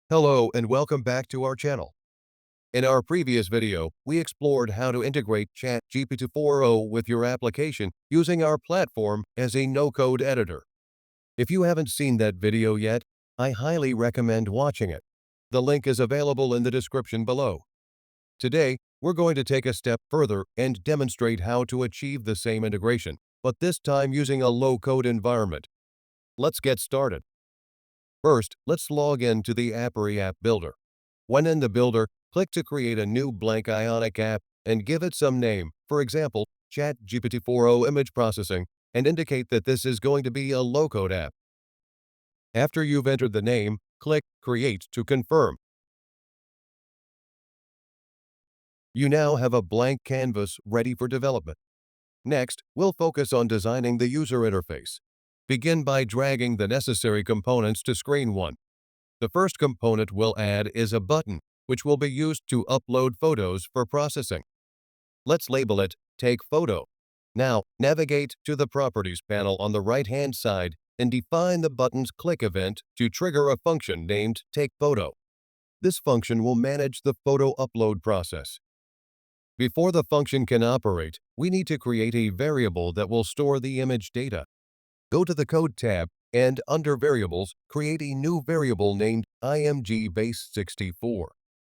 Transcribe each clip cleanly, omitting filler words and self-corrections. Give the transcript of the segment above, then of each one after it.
Hello and welcome back to our channel. In our previous video, we explored how to integrate ChatGPT-4o with your application using our platform as a no-code editor. If you haven't seen that video yet, I highly recommend watching it. The link is available in the description below. Today, we're going to take a step further and demonstrate how to achieve the same integration, but this time using a low-code environment. Let's get started. First, let's log in to the Appery app builder. When in the builder, click to create a new blank Ionic app and give it some name, for example, ChatGPT-4o Image Processing, and indicate that this is going to be a low-code app. After you've entered the name, click Create to confirm. You now have a blank canvas ready for development. Next, we'll focus on designing the user interface. Begin by dragging the necessary components to screen 1. The first component we'll add is a button, which will be used to upload photos for processing. Let's label it takePhoto. Now, navigate to the Properties panel on the right-hand side and define the button's click event to trigger a function named takePhoto. This function will manage the photo upload process. Before the function can operate, we need to create a variable that will store the image data. Go to the Code tab and under Variables, create a new variable named img-base64.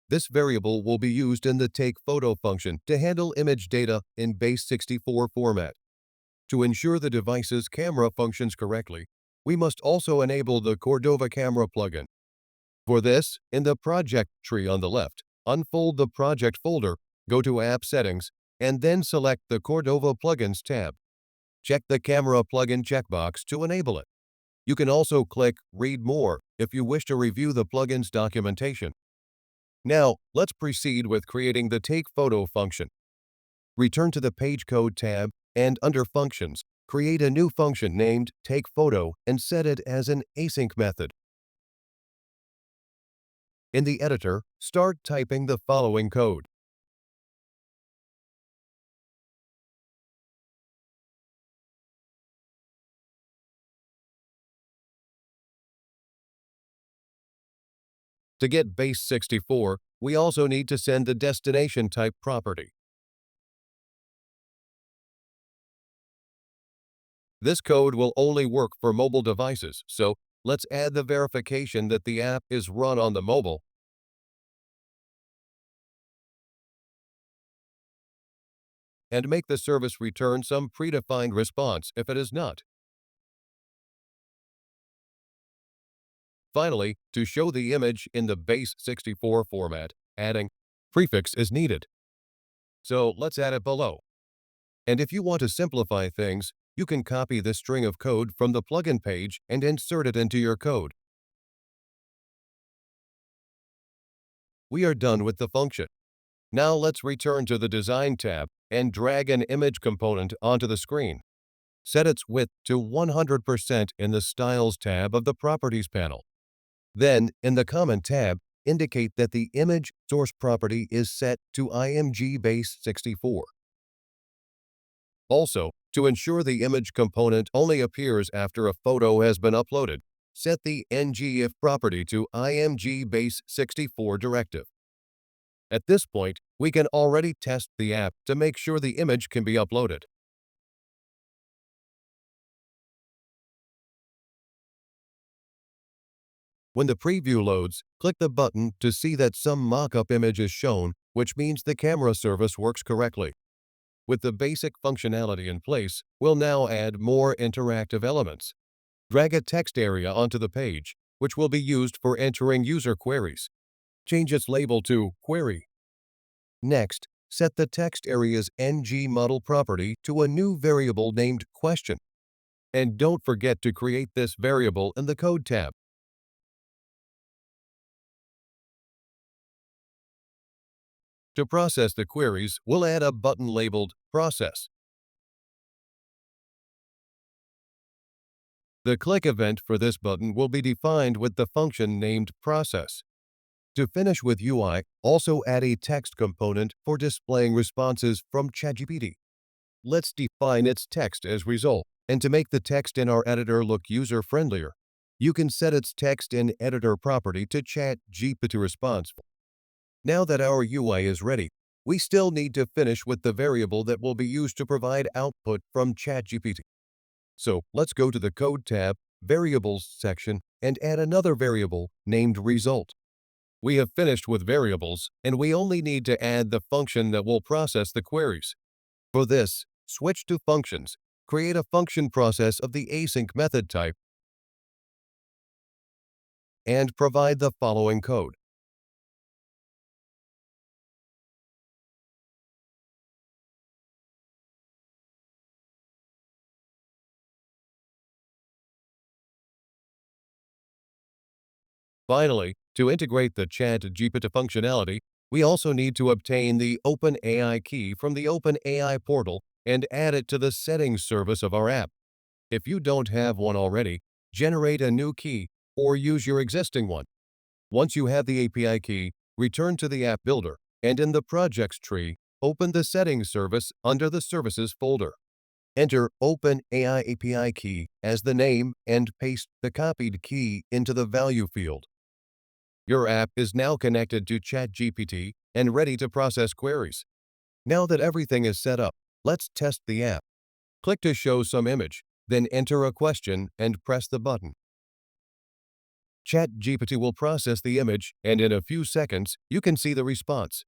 This variable will be used in the takePhoto function to handle image data in base64 format. To ensure the device's camera functions correctly, we must also enable the Cordova camera plugin. For this, in the project tree on the left, unfold the project folder, go to App Settings, and then select the Cordova Plugins tab. Check the Camera plugin checkbox to enable it. You can also click Read More if you wish to review the plugin's documentation. Now, let's proceed with creating the takePhoto function. Return to the Page Code tab and under Functions, create a new function named takePhoto and set it as an async method. In the editor, start typing the following code. To get base64, we also need to send the destinationType property. This code will only work for mobile devices, so let's add the verification that the app is run on the mobile. And make the service return some predefined response if it is not. Finally, to show the image in the base64 format, adding prefix is needed. So let's add it below. And if you want to simplify things, you can copy this string of code from the plugin page and insert it into your code. We are done with the function. Now let's return to the Design tab and drag an image component onto the screen. Set its width to 100% in the Styles tab of the Properties panel. Then, in the Comment tab, indicate that the image source property is set to img-base64. Also, to ensure the image component only appears after a photo has been uploaded, set the ngIf property to img-base64 directive. At this point, we can already test the app to make sure the image can be uploaded. When the preview loads, click the button to see that some mock-up image is shown, which means the camera service works correctly. With the basic functionality in place, we'll now add more interactive elements. Drag a text area onto the page, which will be used for entering user queries. Change its label to Query. Next, set the text area's ngModel property to a new variable named Question. And don't forget to create this variable in the Code tab. To process the queries, we'll add a button labeled Process. The click event for this button will be defined with the function named Process. To finish with UI, also add a text component for displaying responses from ChatGPT. Let's define its text as result, and to make the text in our editor look user-friendlier, You can set its text and editor property to ChatGPT response. Now that our UI is ready, we still need to finish with the variable that will be used to provide output from ChatGPT. So let's go to the Code tab, Variables section, and add another variable named Result. We have finished with variables, and we only need to add the function that will process the queries. For this, switch to Functions, create a function process of the async method type, and provide the following code. Finally, to integrate the ChatGPT functionality, we also need to obtain the OpenAI key from the OpenAI portal and add it to the settings service of our app. If you don't have one already, generate a new key or use your existing one. Once you have the API key, return to the app builder and in the projects tree, open the settings service under the services folder. Enter OpenAI API Key as the name and paste the copied key into the value field. Your app is now connected to ChatGPT and ready to process queries. Now that everything is set up, let's test the app. Click to show some image, then enter a question and press the button. ChatGPT will process the image, and in a few seconds, you can see the response.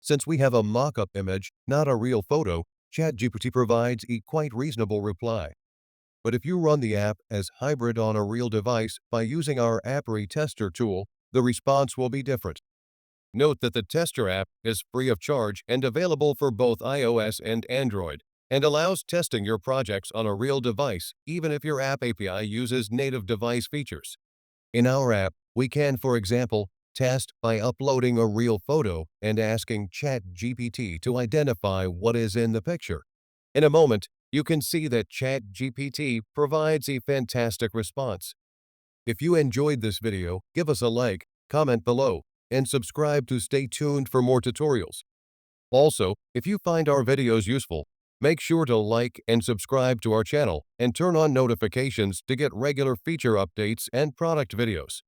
Since we have a mock-up image, not a real photo, ChatGPT provides a quite reasonable reply. But if you run the app as hybrid on a real device by using our Appery tester tool, the response will be different. Note that the tester app is free of charge and available for both iOS and Android, and allows testing your projects on a real device even if your app API uses native device features. In our app, we can, for example, test by uploading a real photo and asking ChatGPT to identify what is in the picture. In a moment, you can see that ChatGPT provides a fantastic response. If you enjoyed this video, give us a like, comment below, and subscribe to stay tuned for more tutorials. Also, if you find our videos useful, make sure to like and subscribe to our channel and turn on notifications to get regular feature updates and product videos.